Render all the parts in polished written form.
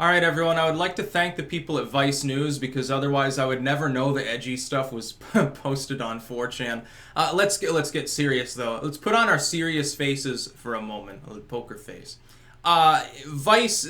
All right, everyone. I would like to thank the people at Vice News because otherwise I would never know the edgy stuff was posted on 4chan. Let's get serious though. Let's put on our serious faces for a moment. A poker face. Vice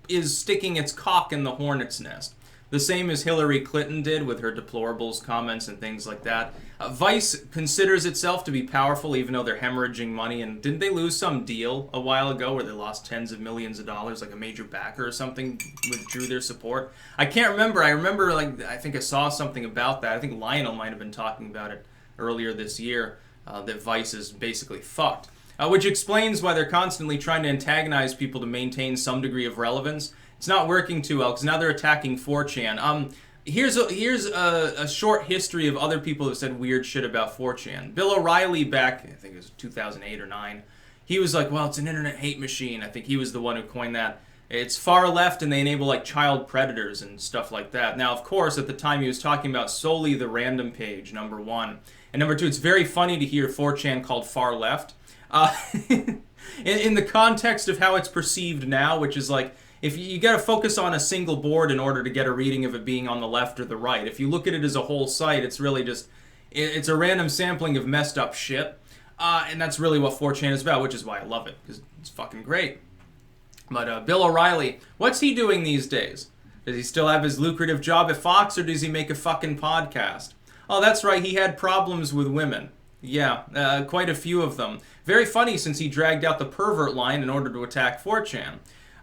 is sticking its cock in the hornet's nest. The same as Hillary Clinton did with her deplorables comments and things like that. Vice considers itself to be powerful even though they're hemorrhaging money. And didn't they lose some deal a while ago where they lost tens of millions of dollars, like a major backer or something withdrew their support? I can't remember. I remember, I think I saw something about that. I think Lionel might have been talking about it earlier this year, that Vice is basically fucked. Which explains why they're constantly trying to antagonize people to maintain some degree of relevance. It's not working too well because now they're attacking 4chan. Here's a short history of other people who said weird shit about 4chan. Bill O'Reilly back, I think it was 2008 or 9, he was like, well, it's an internet hate machine. I think he was the one who coined that. It's far left and they enable like child predators and stuff like that. Now, of course, at the time he was talking about solely the random page, number one. And number two, it's very funny to hear 4chan called far left. In the context of how it's perceived now, which is like, if you got to focus on a single board in order to get a reading of it being on the left or the right. If you look at it as a whole site, it's really just, it's a random sampling of messed up shit. And that's really what 4chan is about, which is why I love it, because it's fucking great. But Bill O'Reilly, what's he doing these days? Does he still have his lucrative job at Fox, or does he make a fucking podcast? Oh, that's right, he had problems with women. Yeah, quite a few of them. Very funny since he dragged out the pervert line in order to attack 4chan.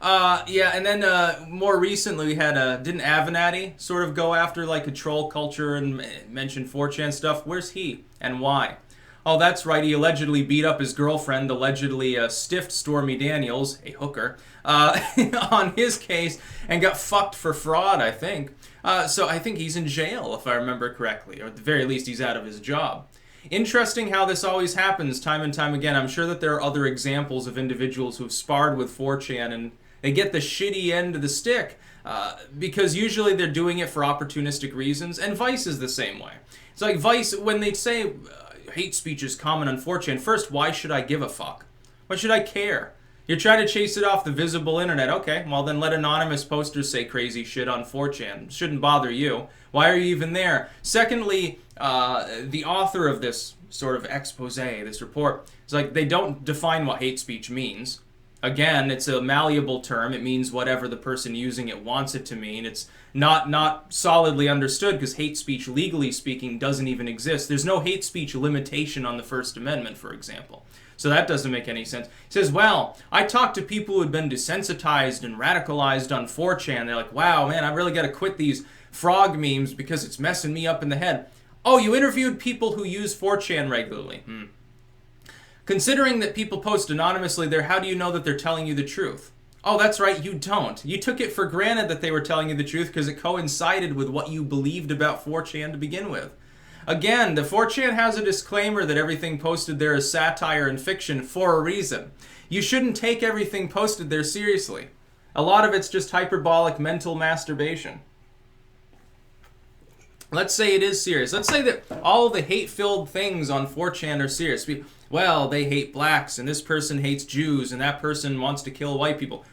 Yeah, and then more recently we had, didn't Avenatti sort of go after like a troll culture and mention 4chan stuff? Where's he and why? Oh, that's right, he allegedly beat up his girlfriend, allegedly stiffed Stormy Daniels, a hooker, on his case and got fucked for fraud, I think. So I think he's in jail, if I remember correctly, or at the very least he's out of his job. Interesting how this always happens time and time again. I'm sure that there are other examples of individuals who've sparred with 4chan and they get the shitty end of the stick because usually they're doing it for opportunistic reasons, and Vice is the same way. It's like Vice, when they say hate speech is common on 4chan, first, why should I give a fuck? Why should I care? You're trying to chase it off the visible internet. Okay, well then let anonymous posters say crazy shit on 4chan. Shouldn't bother you. Why are you even there? Secondly, the author of this sort of expose, this report, is like they don't define what hate speech means. Again, it's a malleable term. It means whatever the person using it wants it to mean. It's not solidly understood because hate speech, legally speaking, doesn't even exist. There's no hate speech limitation on the First Amendment, for example. So that doesn't make any sense. He says, well, I talked to people who had been desensitized and radicalized on 4chan. They're like, wow, man, I really got to quit these frog memes because it's messing me up in the head. Oh, you interviewed people who use 4chan regularly. Considering that people post anonymously there, how do you know that they're telling you the truth? Oh, that's right, you don't. You took it for granted that they were telling you the truth because it coincided with what you believed about 4chan to begin with. Again, the 4chan has a disclaimer that everything posted there is satire and fiction for a reason. You shouldn't take everything posted there seriously. A lot of it's just hyperbolic mental masturbation. Let's say it is serious. Let's say that all the hate-filled things on 4chan are serious. Well, they hate blacks, and this person hates Jews, and that person wants to kill white people.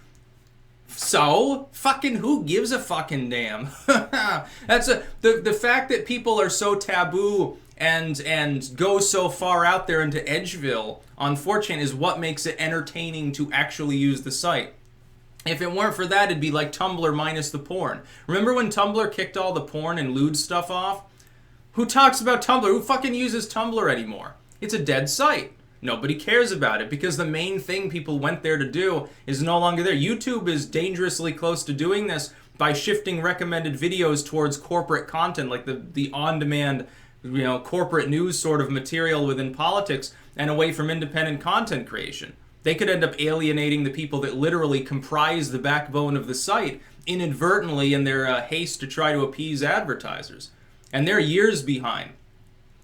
So, fucking who gives a fucking damn? That's the fact that people are so taboo and go so far out there into Edgeville on 4chan is what makes it entertaining to actually use the site. If it weren't for that, it'd be like Tumblr minus the porn. Remember when Tumblr kicked all the porn and lewd stuff off? Who talks about Tumblr? Who fucking uses Tumblr anymore? It's a dead site. Nobody cares about it because the main thing people went there to do is no longer there. YouTube is dangerously close to doing this by shifting recommended videos towards corporate content, like the on-demand, corporate news sort of material within politics, and away from independent content creation. They could end up alienating the people that literally comprise the backbone of the site inadvertently in their haste to try to appease advertisers. And they're years behind.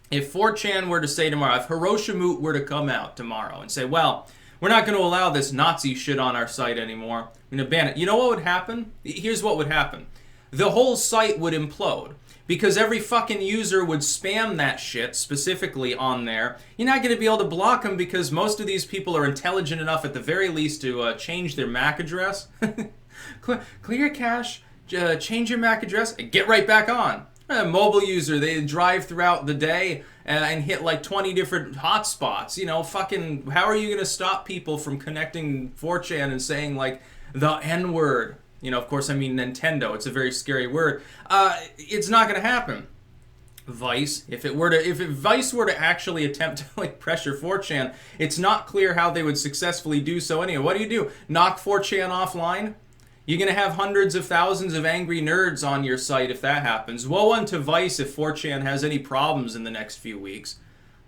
If 4chan were to say tomorrow, if Hiroshima were to come out tomorrow and say, well, we're not going to allow this Nazi shit on our site anymore, we're going to ban it. You know what would happen? Here's what would happen. the whole site would implode. Because every fucking user would spam that shit specifically on there. You're not going to be able to block them because most of these people are intelligent enough at the very least to change their MAC address. Clear cache, change your MAC address, and get right back on. A mobile user, they drive throughout the day and hit like 20 different hotspots. You know, fucking, how are you going to stop people from connecting 4chan and saying like the N-word? You know, of course, I mean Nintendo. It's a very scary word. It's not going to happen. Vice, if Vice were to actually attempt to like pressure 4chan, it's not clear how they would successfully do so anyway. What do? Knock 4chan offline? You're going to have hundreds of thousands of angry nerds on your site if that happens. Woe unto Vice if 4chan has any problems in the next few weeks.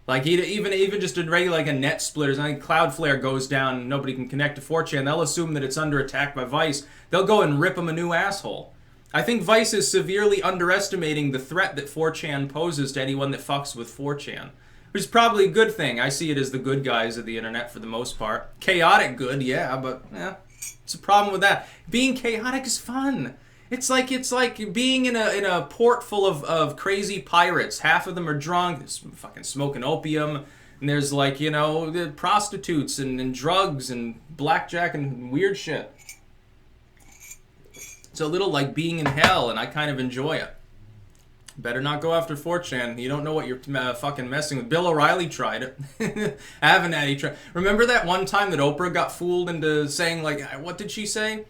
Like even just a regular like a net splitters, I think Cloudflare goes down and nobody can connect to 4chan. They'll assume that it's under attack by Vice. They'll go and rip them a new asshole. I think Vice is severely underestimating the threat that 4chan poses to anyone that fucks with 4chan. Which is probably a good thing. I see it as the good guys of the internet for the most part. Chaotic good, yeah, but it's a problem with that. Being chaotic is fun. It's like being in a port full of crazy pirates. Half of them are drunk, they're fucking smoking opium, and there's like, you know, the prostitutes and drugs and blackjack and weird shit. It's a little like being in hell, and I kind of enjoy it. Better not go after 4chan. You don't know what you're fucking messing with. Bill O'Reilly tried it. Avenatti tried. Remember that one time that Oprah got fooled into saying, like, what did she say?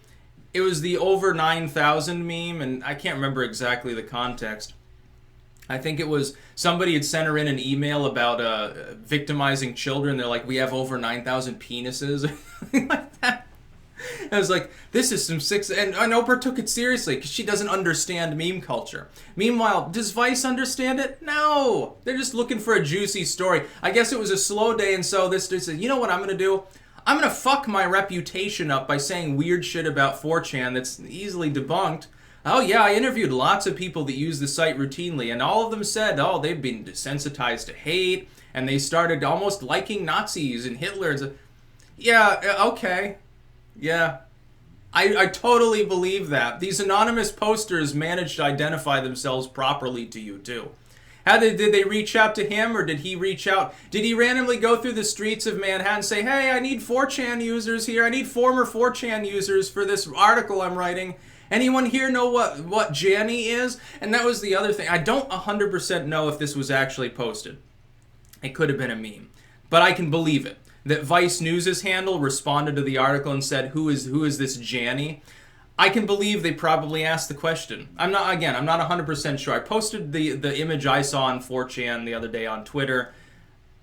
It was the over 9,000 meme, and I can't remember exactly the context. I think it was somebody had sent her in an email about victimizing children. They're like, we have over 9,000 penises, or something like that. I was like, this is some six... And Oprah took it seriously, because she doesn't understand meme culture. Meanwhile, does Vice understand it? No! They're just looking for a juicy story. I guess it was a slow day, and so this dude said, you know what I'm going to do? I'm going to fuck my reputation up by saying weird shit about 4chan that's easily debunked. Oh yeah, I interviewed lots of people that use the site routinely, and all of them said, oh, they've been desensitized to hate, and they started almost liking Nazis and Hitler. Yeah, okay. Yeah. I totally believe that. These anonymous posters managed to identify themselves properly to you, too. Did they reach out to him, or did he reach out? Did he randomly go through the streets of Manhattan and say, hey, I need 4chan users here. I need former 4chan users for this article I'm writing. Anyone here know what Janny is? And that was the other thing. I don't 100% know if this was actually posted. It could have been a meme. But I can believe it. That Vice News' handle responded to the article and said, who is this Janny? I can believe they probably asked the question. I'm not 100% sure. I posted the image I saw on 4chan the other day on Twitter.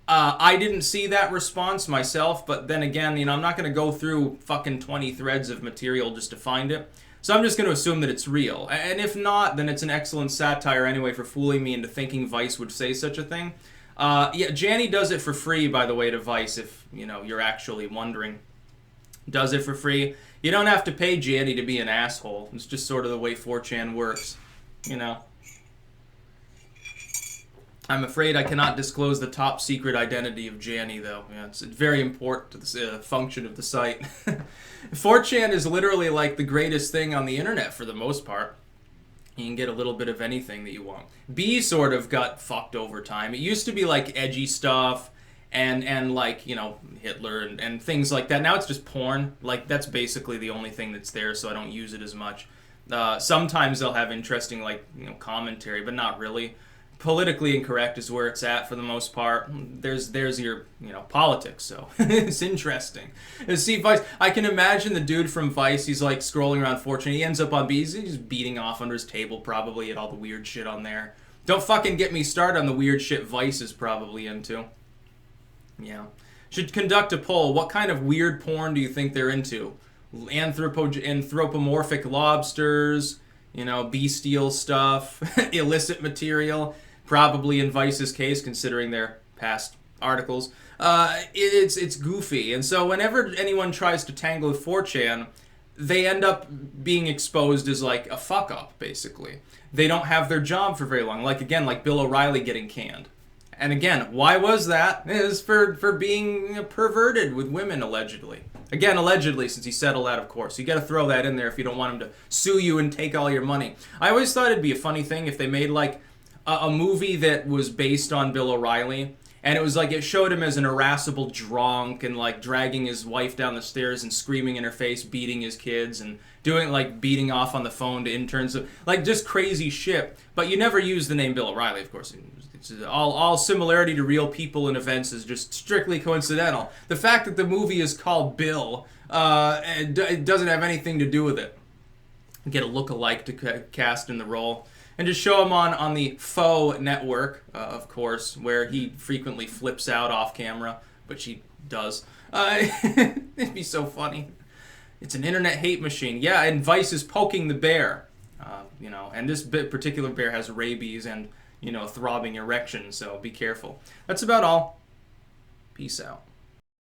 I didn't see that response myself, but then again, you know, I'm not going to go through fucking 20 threads of material just to find it. So I'm just going to assume that it's real. And if not, then it's an excellent satire anyway for fooling me into thinking Vice would say such a thing. Yeah, Janny does it for free, by the way, to Vice, if, you know, you're actually wondering. Does it for free. You don't have to pay Janny to be an asshole. It's just sort of the way 4chan works, you know. I'm afraid I cannot disclose the top secret identity of Janny, though. Yeah, it's very important to the function of the site. 4chan is literally like the greatest thing on the internet for the most part. You can get a little bit of anything that you want. B sort of got fucked over time. It used to be like edgy stuff and like, you know, Hitler and things like that. Now it's just porn. Like, that's basically the only thing that's there, so I don't use it as much. Sometimes they'll have interesting, like, you know, commentary, but not really. Politically incorrect is where it's at for the most part. There's your, you know, politics, so it's interesting. And see, Vice, I can imagine the dude from Vice, he's like scrolling around 4chan, he ends up on B, he's beating off under his table probably at all the weird shit on there. Don't fucking get me started on the weird shit Vice is probably into. Yeah. Should conduct a poll. What kind of weird porn do you think they're into? Anthropomorphic lobsters, you know, bestial stuff, illicit material. Probably in Vice's case, considering their past articles. It's goofy. And so whenever anyone tries to tangle with 4chan, they end up being exposed as like a fuck-up, basically. They don't have their job for very long. Like, again, like Bill O'Reilly getting canned. And again, why was that? It is for being perverted with women, allegedly. Again, allegedly, since he settled that, of course. You got to throw that in there if you don't want him to sue you and take all your money. I always thought it'd be a funny thing if they made like a movie that was based on Bill O'Reilly, and it was like it showed him as an irascible drunk and like dragging his wife down the stairs and screaming in her face, beating his kids and doing like beating off on the phone to interns, like just crazy shit. But you never use the name Bill O'Reilly, of course. It's all similarity to real people and events is just strictly coincidental. The fact that the movie is called Bill, it doesn't have anything to do with it. Get a look-alike to cast in the role. And just show him on the faux network, of course, where he frequently flips out off camera, which he does. It'd be so funny. It's an internet hate machine. Yeah, and Vice is poking the bear. And this particular bear has rabies and, throbbing erection, so be careful. That's about all. Peace out.